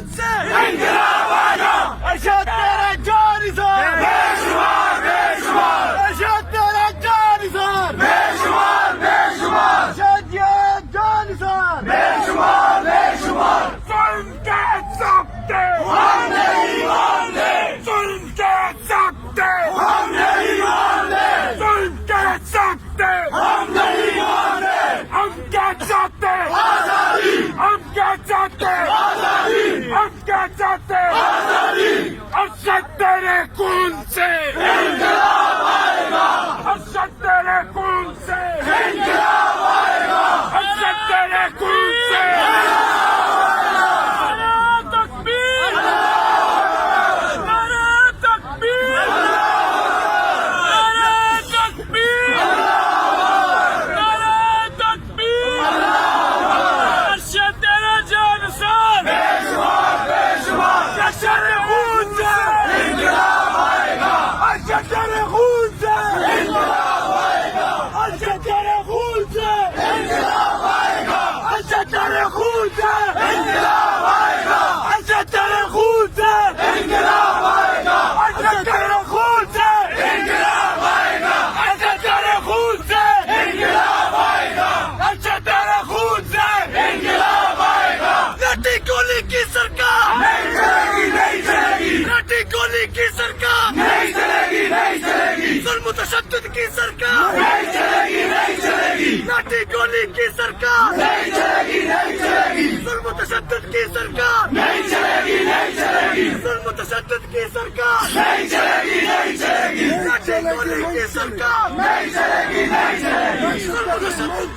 खून से इंकलाब आएगा। अरशद तेरा जानिसार बेशुमार बेशुमार, अरशद तेरा जानिसार बेशुमार बेशुमार, अरशद ये जानिसार बेशुमार बेशुमार। जुल्म के सख्ते हम नहीं मानते, जुल्म के सख्ते हम नहीं मानते, जुल्म के सख्ते हम नहीं मानते। हम क्या चाहते आजादी, हम क्या चाहते आजादी, हम क्या चाहते आजादी। अरशद तेरे खून से इंकलाब आएगा, अरशद तेरे खून से इंकलाब आएगा, अरशद तेरे खून से। नारा तकबीर, नारा तकबीर, नारा तकबीर, नारा तकबीर। अरशद तेरा जानिसार बेशुमार बेशुमार, अरशद तेरे खून से इंकलाब आएगा, अरशद तेरे खून से इंकलाब आएगा, अरशद तेरे खून से इंकलाब आएगा, अरशद तेरे खून से इंकलाब आएगा, अरशद तेरे खून से इंकलाब आएगा, अरशद तेरे खून से इंकलाब आएगा, अरशद तेरे खून से इंकलाब आएगा, अरशद तेरे खून से इंकलाब आएगा। लाठी गोली की सरकार नहीं चलेगी, नहीं चलेगी, लाठी गोली की सरकार नहीं चलेगी, नहीं चलेगी, जुल्म तशद्दुद की सरकार नहीं चलेगी, नहीं चलेगी, लाठी गोली की सरकार नहीं चलेगी, नहीं चलेगी, जुल्म तशद्दुद की सरकार नहीं चलेगी, नहीं चलेगी, जुल्म तशद्दुद की सरकार नहीं चलेगी, नहीं चलेगी, लाठी गोली की सरकार नहीं चलेगी, नहीं चलेगी, जुल्म तशद्दुद